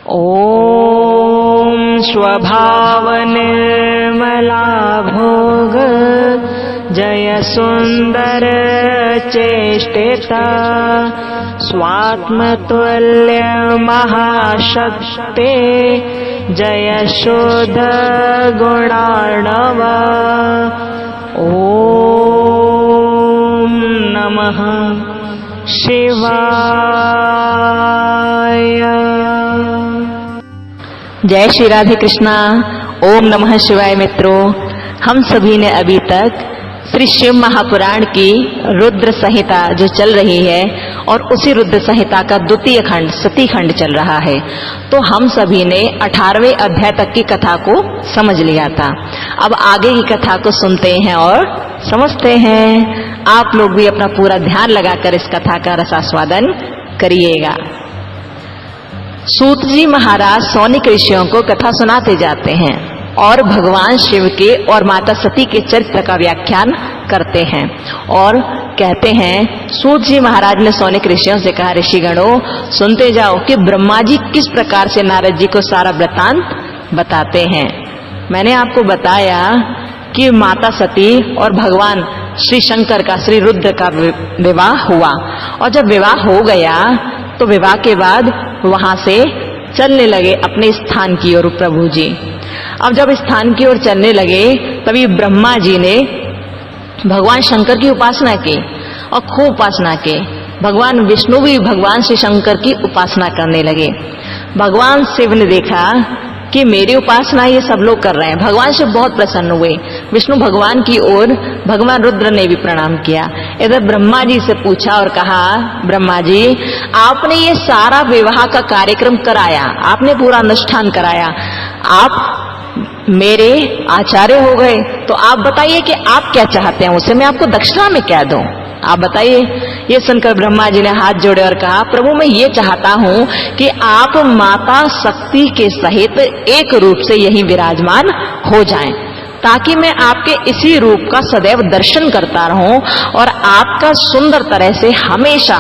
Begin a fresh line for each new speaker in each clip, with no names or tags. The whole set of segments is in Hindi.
ॐ स्वभाव निर्मला भोग जय सुंदर चेष्टिता स्वात्मतुल्य महाशक्ते जय शुद्ध गुणार्णव। ॐ नमः शिवाय।
जय श्री राधे कृष्णा। ओम नमः शिवाय। मित्रों, हम सभी ने अभी तक श्री शिव महापुराण की रुद्र संहिता जो चल रही है और उसी रुद्र संहिता का द्वितीय खंड सती खंड चल रहा है, तो हम सभी ने 18वें अध्याय तक की कथा को समझ लिया था। अब आगे की कथा को सुनते हैं और समझते हैं। आप लोग भी अपना पूरा ध्यान लगाकर इस कथा का रसास्वादन करिएगा। सूत जी महाराज सौनिक ऋषियों को कथा सुनाते जाते हैं और भगवान शिव के और माता सती के चरित्र का व्याख्यान करते हैं और कहते हैं, सूत जी महाराज ने सौनिक ऋषियों से कहा, ऋषिगणों सुनते जाओ कि ब्रह्मा जी किस प्रकार से नारद जी को सारा वृत्तांत बताते हैं। मैंने आपको बताया कि माता सती और भगवान श्री शंकर का, श्री रुद्र का विवाह हुआ और जब विवाह हो गया तो विवाह के बाद वहां से चलने लगे अपने स्थान की ओर प्रभु जी। अब जब स्थान की ओर चलने लगे तभी ब्रह्मा जी ने भगवान शंकर की उपासना की और खूब उपासना की। भगवान विष्णु भी भगवान श्री शंकर की उपासना करने लगे। भगवान शिव ने देखा कि मेरी उपासना ये सब लोग कर रहे हैं। भगवान शिव बहुत प्रसन्न हुए। विष्णु भगवान की ओर भगवान रुद्र ने भी प्रणाम किया। इधर ब्रह्मा जी से पूछा और कहा, ब्रह्मा जी आपने ये सारा विवाह का कार्यक्रम कराया, आपने पूरा अनुष्ठान कराया, आप मेरे आचार्य हो गए, तो आप बताइए कि आप क्या चाहते हैं, उससे मैं आपको दक्षिणा में क्या दूं, आप बताइए। ये सुनकर ब्रह्मा जी ने हाथ जोड़े और कहा, प्रभु मैं ये चाहता हूँ कि आप माता शक्ति के सहित एक रूप से यहीं विराजमान हो जाएं, ताकि मैं आपके इसी रूप का सदैव दर्शन करता रहूं और आपका सुंदर तरह से हमेशा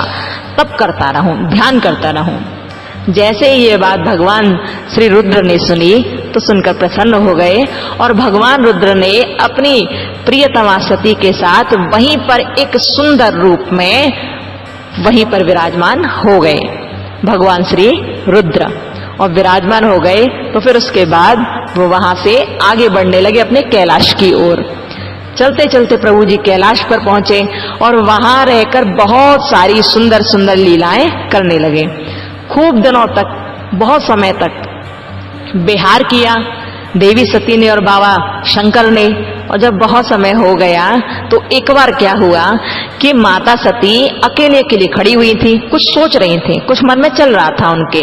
तप करता रहूं, ध्यान करता रहूं। जैसे ये बात भगवान श्री रुद्र ने सुनी तो सुनकर प्रसन्न हो गए और भगवान रुद्र ने अपनी प्रियतमा सती के साथ वहीं पर एक सुंदर रूप में वहीं पर विराजमान हो गए भगवान श्री रुद्र, और विराजमान हो गए। तो फिर उसके बाद वो वहां से आगे बढ़ने लगे अपने कैलाश की ओर। चलते चलते प्रभु जी कैलाश पर पहुंचे और वहां रहकर बहुत सारी सुंदर सुंदर लीलाएं करने लगे। खूब दिनों तक, बहुत समय तक विहार किया देवी सती ने और बाबा शंकर ने। और जब बहुत समय हो गया तो एक बार क्या हुआ कि माता सती अकेले अकेले खड़ी हुई थी, कुछ सोच रही थी, कुछ मन में चल रहा था उनके।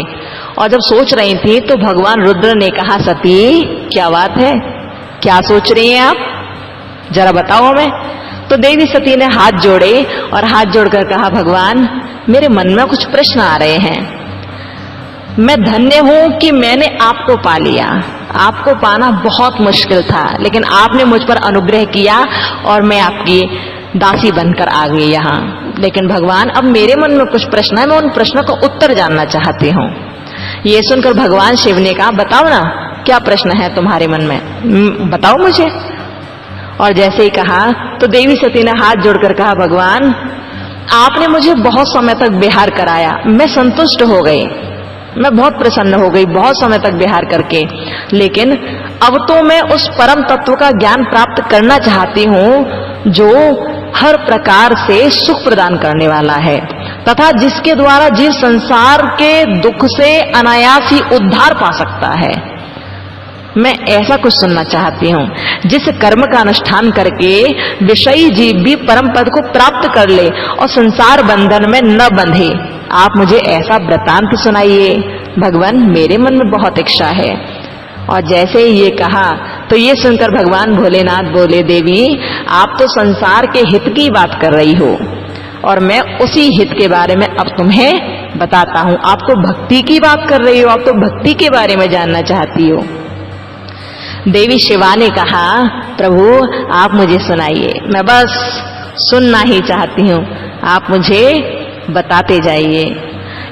और जब सोच रही थी तो भगवान रुद्र ने कहा, सती क्या बात है, क्या सोच रही हैं आप, जरा बताओ हमें। तो देवी सती ने हाथ जोड़े और हाथ जोड़कर कहा, भगवान मेरे मन में कुछ प्रश्न आ रहे हैं। मैं धन्य हूं कि मैंने आपको पा लिया। आपको पाना बहुत मुश्किल था, लेकिन आपने मुझ पर अनुग्रह किया और मैं आपकी दासी बनकर आ गई यहाँ। लेकिन भगवान अब मेरे मन में कुछ प्रश्न है, मैं उन प्रश्नों का उत्तर जानना चाहती हूँ। ये सुनकर भगवान शिव ने कहा, बताओ ना क्या प्रश्न है तुम्हारे मन में, बताओ मुझे। और जैसे ही कहा तो देवी सती ने हाथ जोड़कर कहा, भगवान आपने मुझे बहुत समय तक विहार कराया, मैं संतुष्ट हो गई, मैं बहुत प्रसन्न हो गई बहुत समय तक विहार करके। लेकिन अब तो मैं उस परम तत्व का ज्ञान प्राप्त करना चाहती हूँ जो हर प्रकार से सुख प्रदान करने वाला है तथा जिसके द्वारा जीव संसार के दुख से अनायास ही उद्धार पा सकता है। मैं ऐसा कुछ सुनना चाहती हूँ जिस कर्म का अनुष्ठान करके विषयी जीव भी परम पद को प्राप्त कर ले और संसार बंधन में न बंधे। आप मुझे ऐसा वृत्तांत सुनाइए भगवान, मेरे मन में बहुत इच्छा है। और जैसे ही ये कहा तो ये सुनकर भगवान भोलेनाथ बोले, देवी आप तो संसार के हित की बात कर रही हो और मैं उसी हित के बारे में अब तुम्हें बताता हूँ। आप तो भक्ति की बात कर रही हो, आप तो भक्ति के बारे में जानना चाहती हो। देवी शिवा ने कहा, प्रभु आप मुझे सुनाइए, मैं बस सुनना ही चाहती हूँ, आप मुझे बताते जाइए।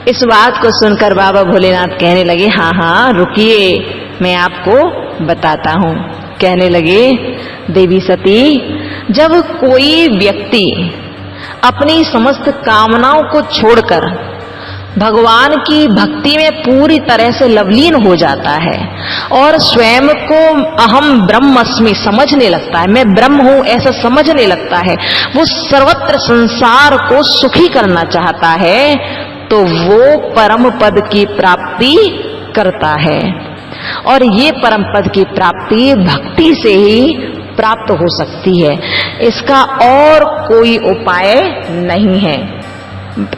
इस बात को सुनकर बाबा भोलेनाथ कहने लगे, हाँ हाँ रुकिए, मैं आपको बताता हूँ। कहने लगे, देवी सती, जब कोई व्यक्ति अपनी समस्त कामनाओं को छोड़कर भगवान की भक्ति में पूरी तरह से लवलीन हो जाता है और स्वयं को अहम ब्रह्मस्मि समझने लगता है, मैं ब्रह्म हूं ऐसा समझने लगता है, वो सर्वत्र संसार को सुखी करना चाहता है, तो वो परम पद की प्राप्ति करता है। और ये परम पद की प्राप्ति भक्ति से ही प्राप्त हो सकती है, इसका और कोई उपाय नहीं है।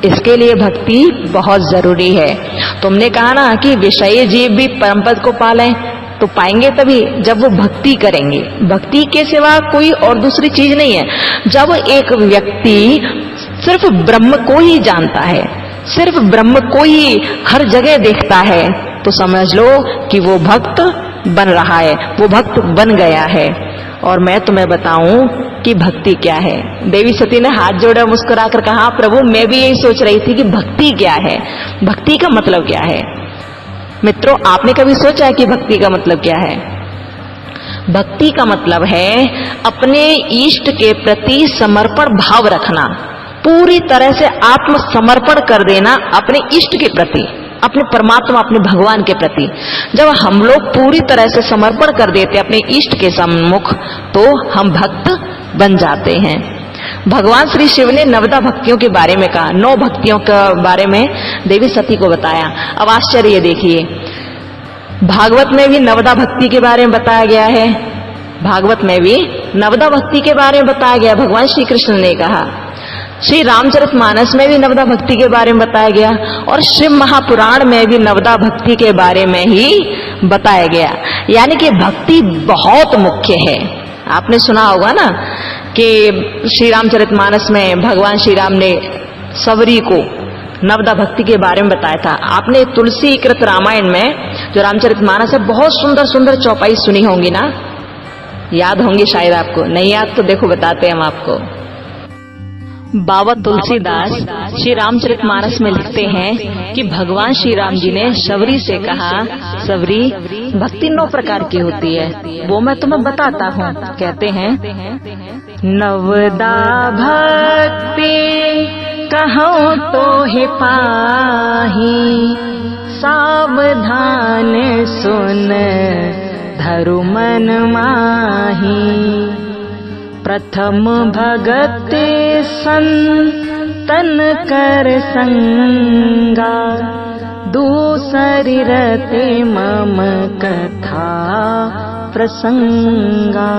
इसके लिए भक्ति बहुत जरूरी है। तुमने कहा ना कि विषयी जीव भी परम पद को पालें, तो पाएंगे तभी जब वो भक्ति करेंगे। भक्ति के सिवा कोई और दूसरी चीज नहीं है। जब एक व्यक्ति सिर्फ ब्रह्म को ही जानता है, सिर्फ ब्रह्म को ही हर जगह देखता है, तो समझ लो कि वो भक्त बन रहा है, वो भक्त बन गया है। और मैं तुम्हें बताऊं कि भक्ति क्या है। देवी सती ने हाथ जोड़ा, मुस्कुरा कर कहा, प्रभु मैं भी यही सोच रही थी कि भक्ति क्या है, भक्ति का मतलब क्या है। मित्रों, आपने कभी सोचा है कि भक्ति का मतलब क्या है? भक्ति का मतलब है अपने इष्ट के प्रति समर्पण भाव रखना, पूरी तरह से आत्मसमर्पण कर देना अपने इष्ट के प्रति, अपने परमात्मा, अपने भगवान के प्रति। जब हम लोग पूरी तरह से समर्पण कर देते अपने इष्ट के सम्मुख, तो हम भक्त बन जाते हैं। भगवान श्री शिव ने नवदा भक्तियों के बारे में कहा, 9 भक्तियों के बारे में देवी सती को बताया। अब आश्चर्य देखिए, भागवत में भी नवदा भक्ति के बारे में बताया गया है, भागवत में भी नवदा भक्ति के बारे में बताया गया। भगवान श्री कृष्ण ने कहा, श्री रामचरितमानस में भी नवदा भक्ति के बारे में बताया गया, और शिव महापुराण में भी नवदा भक्ति के बारे में ही बताया गया। यानी कि भक्ति बहुत मुख्य है। आपने सुना होगा ना कि श्री रामचरितमानस में भगवान श्री राम ने सबरी को नवदा भक्ति के बारे में बताया था। आपने तुलसी कृत रामायण में जो रामचरितमानस है, बहुत सुंदर सुंदर चौपाई सुनी होंगी ना, याद होंगी शायद आपको। नहीं याद तो देखो बताते हैं हम आपको। बाबा तुलसीदास श्री रामचरितमानस में लिखते हैं कि भगवान श्री राम जी ने शबरी से कहा, सबरी भक्ति 9 प्रकार की होती है, वो मैं तुम्हें बताता हूँ। कहते हैं, नवदा भक्ति कहूँ तो हे पाही, सावधान सुन धरु मन माही। प्रथम भगत संतन कर संगा, दूसरी रते मम कथा प्रसंगा।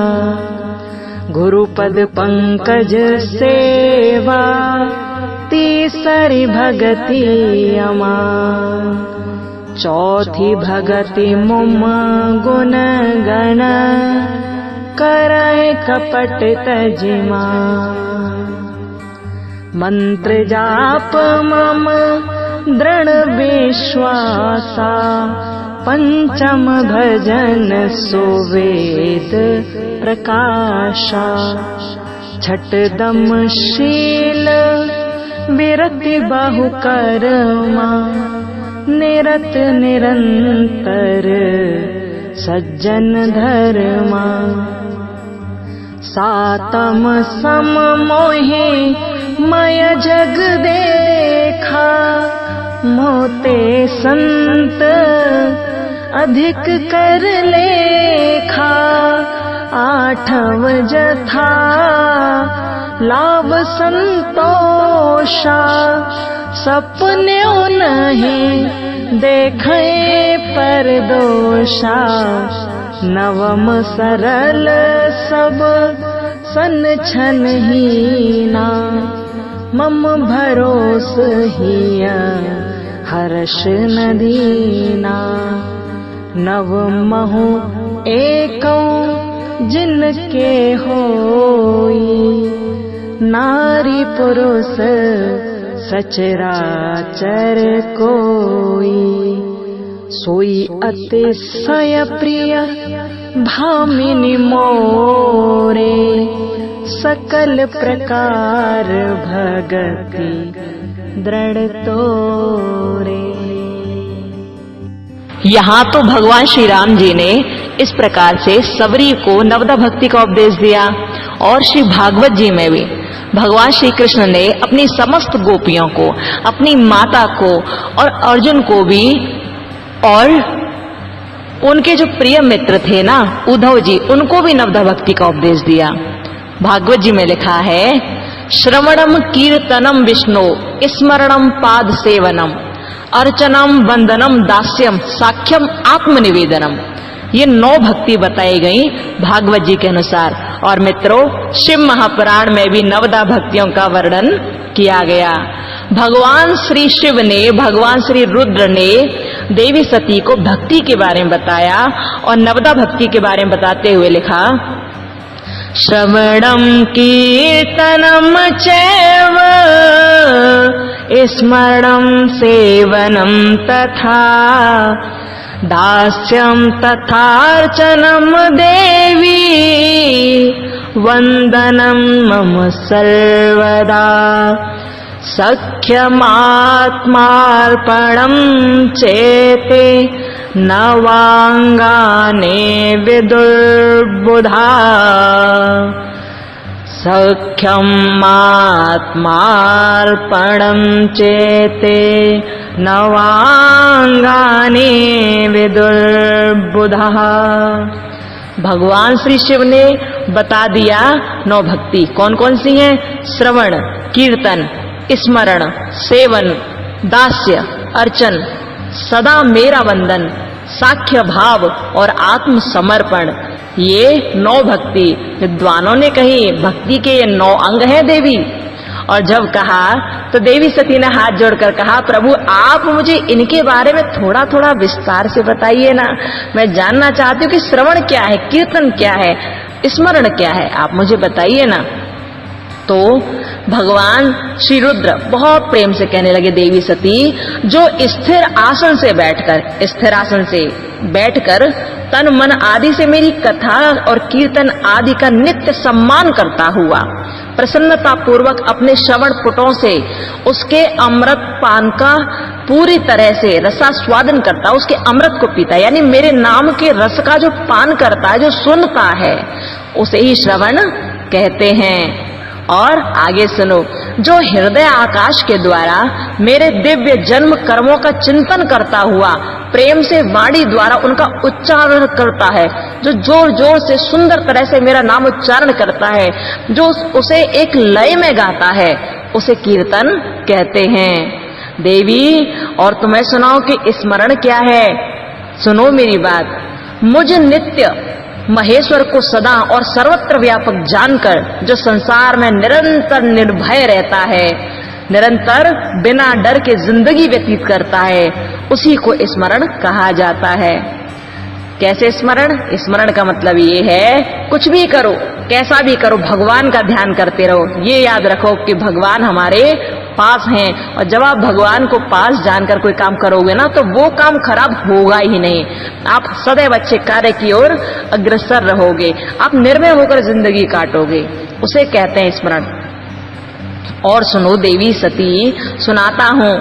गुरुपद पंकज सेवा, तीसरी भगति अमा। चौथी भगति मुम गुण गण, करय कपट तजिमा। मंत्र जाप मम दृढ़ विश्वासा, पंचम भजन सुवेद प्रकाशा। छठदम शील विरति बहु कर्मा, निरत निरंतर सज्जन धर्मा। सातम सम मोहे मय जग देखा, मोते संत अधिक कर लेखा। आठव जथा लाभ संतोषा, सपने नहीं देखे पर दोषा। नवम सरल सब सन छन हीना, मम भरोस हिया हर्ष न दीना। नवमहु एको जिनके होई, नारी पुरुष सचराचर कोई। सोई अतिशय प्रिय भामिनी मोरे, सकल प्रकार भगति
दृढ़ तोरे।
यहाँ तो भगवान श्री राम जी ने इस प्रकार से सबरी को नवदा भक्ति का उपदेश दिया, और श्री भागवत जी में भी भगवान श्री कृष्ण ने अपनी समस्त गोपियों को, अपनी माता को और अर्जुन को भी, और उनके जो प्रिय मित्र थे ना उद्धव जी, उनको भी नवदा भक्ति का उपदेश दिया। भागवत जी में लिखा है, श्रवणम कीर्तनम विष्णु स्मरणम पाद सेवनम अर्चनम वंदनम दास्यम साख्यम आत्मनिवेदनम। ये 9 भक्ति बताई गई भागवत जी के अनुसार। और मित्रों, शिव महापुराण में भी नवदा भक्तियों का वर्णन किया गया। भगवान श्री शिव ने, भगवान श्री रुद्र ने देवी सती को भक्ति के बारे में बताया, और नवदा भक्ति के बारे में बताते हुए लिखा,
श्रवणं कीर्तनं चैव स्मरणं सेवनं तथा दास्यं तथार्चनं देवी वंदनं मम सर्वदा सख्यमात्मार्पणं चेते नवांगाने विदुर्बुधा सख्यमात्मार्पणं चेते नवांगाने विदुर्बुधा।
भगवान श्री शिव ने बता दिया 9 भक्ति कौन कौन सी हैं। श्रवण, कीर्तन, स्मरण, सेवन, दास्य, अर्चन, सदा मेरा वंदन, साख्य भाव और आत्म समर्पण। ये 9 भक्ति विद्वानों ने कही। भक्ति के ये 9 अंग हैं देवी। और जब कहा तो देवी सती ने हाथ जोड़कर कहा, प्रभु आप मुझे इनके बारे में थोड़ा थोड़ा विस्तार से बताइए ना, मैं जानना चाहती हूँ कि श्रवण क्या है, कीर्तन क्या है, स्मरण क्या है, आप मुझे बताइए ना। तो भगवान श्री रुद्र बहुत प्रेम से कहने लगे, देवी सती जो स्थिर आसन से बैठकर तन मन आदि से मेरी कथा और कीर्तन आदि का नित्य सम्मान करता हुआ प्रसन्नता पूर्वक अपने श्रवण पुटों से उसके अमृत पान का पूरी तरह से रसास्वादन करता, उसके अमृत को पीता, यानी मेरे नाम के रस का जो पान करता है, जो सुनता है, उसे ही श्रवण कहते हैं। और आगे सुनो, जो हृदय आकाश के द्वारा मेरे दिव्य जन्म कर्मों का चिंतन करता हुआ प्रेम से वाणी द्वारा उनका उच्चारण करता है, जो जोर जोर से सुंदर तरह से मेरा नाम उच्चारण करता है, जो उसे एक लय में गाता है, उसे कीर्तन कहते हैं। देवी और तुम्हें सुनाओ कि स्मरण क्या है। सुनो मेरी बात, मुझ नित्य महेश्वर को सदा और सर्वत्र व्यापक जानकर जो संसार में निरंतर निर्भय रहता है, निरंतर बिना डर के जिंदगी व्यतीत करता है, उसी को स्मरण कहा जाता है। कैसे स्मरण? स्मरण का मतलब ये है, कुछ भी करो, कैसा भी करो, भगवान का ध्यान करते रहो। ये याद रखो कि भगवान हमारे पास हैं, और जब आप भगवान को पास जानकर कोई काम करोगे ना, तो वो काम खराब होगा ही नहीं। आप सदैव अच्छे कार्य की ओर अग्रसर रहोगे, आप निर्भय होकर जिंदगी काटोगे, उसे कहते हैं स्मरण। और सुनो देवी सती, सुनाता हूं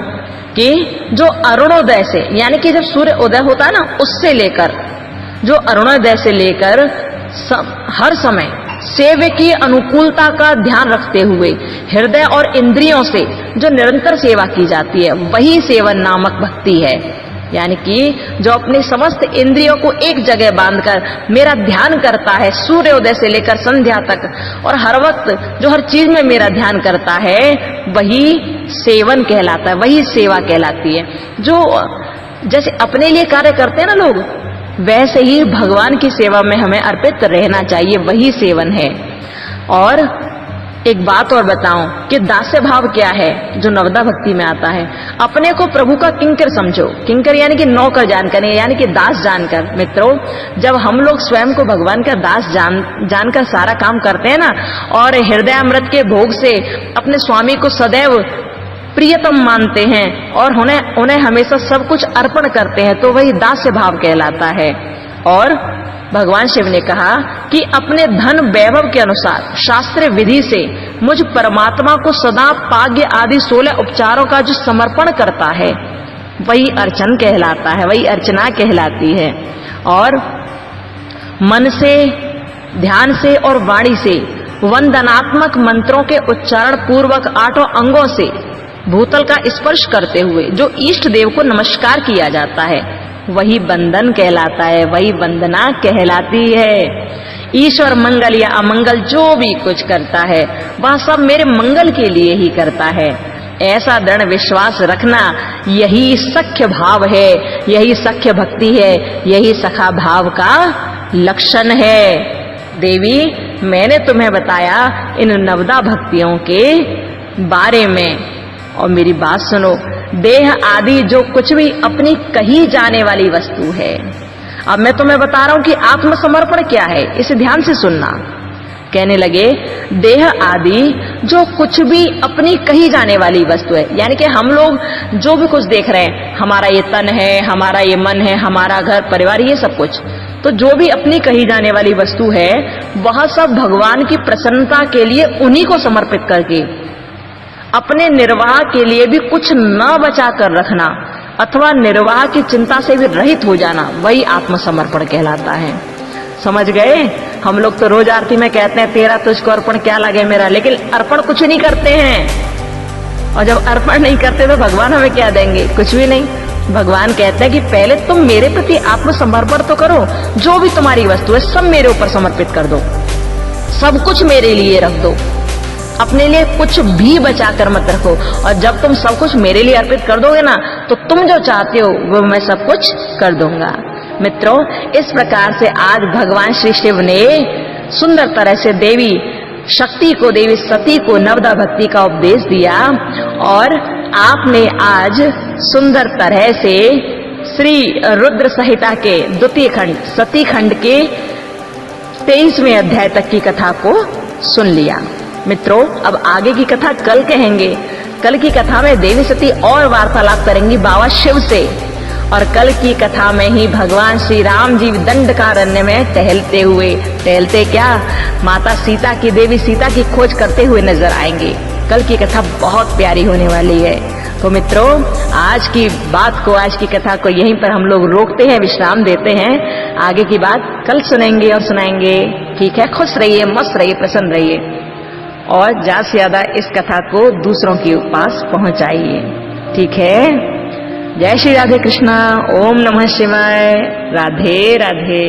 कि जो अरुणोदय से, यानी कि जब सूर्य उदय होता है ना, उससे लेकर, जो अरुणोदय से लेकर हर समय सेव्य की अनुकूलता का ध्यान रखते हुए हृदय और इंद्रियों से जो निरंतर सेवा की जाती है, वही सेवन नामक भक्ति है। यानी कि जो अपने समस्त इंद्रियों को एक जगह बांधकर मेरा ध्यान करता है, सूर्योदय से लेकर संध्या तक, और हर वक्त जो हर चीज में मेरा ध्यान करता है, वही सेवन कहलाता है, वही सेवा कहलाती है। जो जैसे अपने लिए कार्य करते हैं ना लोग, वैसे ही भगवान की सेवा में हमें अर्पित रहना चाहिए, वही सेवन है। और एक बात और बताऊं कि दास्य भाव क्या है, जो नवदा भक्ति में आता है। अपने को प्रभु का किंकर समझो। किंकर यानी कि नौकर जानकर, यानी कि दास जानकर। मित्रों, जब हम लोग स्वयं को भगवान का दास जानकर सारा काम करते हैं ना, और हृदयामृत के भोग से अपने स्वामी को सदैव प्रियतम मानते हैं और उन्हें हमेशा सब कुछ अर्पण करते हैं, तो वही दास्य भाव कहलाता है। और भगवान शिव ने कहा कि अपने धन वैभव के अनुसार शास्त्र विधि से मुझ परमात्मा को सदा पाग्य आदि 16 उपचारों का जो समर्पण करता है वही अर्चन कहलाता है, वही अर्चना कहलाती है। और मन से, ध्यान से और वाणी से वंदनात्मक मंत्रों के उच्चारण पूर्वक 8 अंगों से भूतल का स्पर्श करते हुए जो इष्ट देव को नमस्कार किया जाता है वही बंदन कहलाता है, वही वंदना कहलाती है। ईश्वर मंगल या अमंगल जो भी कुछ करता है वह सब मेरे मंगल के लिए ही करता है, ऐसा दृढ़ विश्वास रखना यही सख्य भाव है, यही सख्य भक्ति है, यही सखा भाव का लक्षण है। देवी, मैंने तुम्हें बताया इन नवदा भक्तियों के बारे में, और मेरी बात सुनो। देह आदि जो कुछ भी अपनी कही जाने वाली वस्तु है, अब मैं तुम्हें बता रहा हूं कि आत्मसमर्पण क्या है, इसे ध्यान से सुनना। कहने लगे देह आदि जो कुछ भी अपनी कही जाने वाली वस्तु है, यानी कि हम लोग जो भी कुछ देख रहे हैं, हमारा ये तन है, हमारा ये मन है, हमारा घर परिवार, ये सब कुछ, तो जो भी अपनी कही जाने वाली वस्तु है वह सब भगवान की प्रसन्नता के लिए उन्हीं को समर्पित करके अपने निर्वाह के लिए भी कुछ न बचा कर रखना अथवा निर्वाह की चिंता से भी रहित हो जाना, वही आत्मसमर्पण कहलाता है। समझ गए? हम लोग तो रोज आरती में कहते हैं तेरा तुझको अर्पण क्या लगे मेरा, लेकिन अर्पण कुछ नहीं करते हैं। और जब अर्पण नहीं करते तो भगवान हमें क्या देंगे? कुछ भी नहीं। भगवान कहते हैं कि पहले तुम मेरे प्रति आत्मसमर्पण तो करो, जो भी तुम्हारी वस्तु है सब मेरे ऊपर समर्पित कर दो, सब कुछ मेरे लिए रख दो, अपने लिए कुछ भी बचा कर मत रखो। और जब तुम सब कुछ मेरे लिए अर्पित कर दोगे ना, तो तुम जो चाहते हो वो मैं सब कुछ कर दूंगा। मित्रों, इस प्रकार से आज भगवान श्री शिव ने सुंदर तरह से देवी शक्ति को, देवी सती को नवदा भक्ति का उपदेश दिया, और आपने आज सुंदर तरह से श्री रुद्र संहिता के द्वितीय खंड सती खंड के 23वें अध्याय तक की कथा को सुन लिया। मित्रों, अब आगे की कथा कल कहेंगे। कल की कथा में देवी सती और वार्तालाप करेंगी बाबा शिव से, और कल की कथा में ही भगवान श्री राम जी दंडकारण्य में टहलते क्या, माता सीता की, देवी सीता की खोज करते हुए नजर आएंगे। कल की कथा बहुत प्यारी होने वाली है। तो मित्रों, आज की बात को, आज की कथा को यहीं पर हम लोग रोकते हैं, विश्राम देते हैं। आगे की बात कल सुनेंगे और सुनाएंगे। ठीक है? खुश रहिए, मस्त रहिए, प्रसन्न रहिए, और ज्यादा से ज्यादा इस कथा को दूसरों के पास पहुंचाइए। ठीक है? जय श्री राधे कृष्णा। ओम नमः शिवाय। राधे राधे।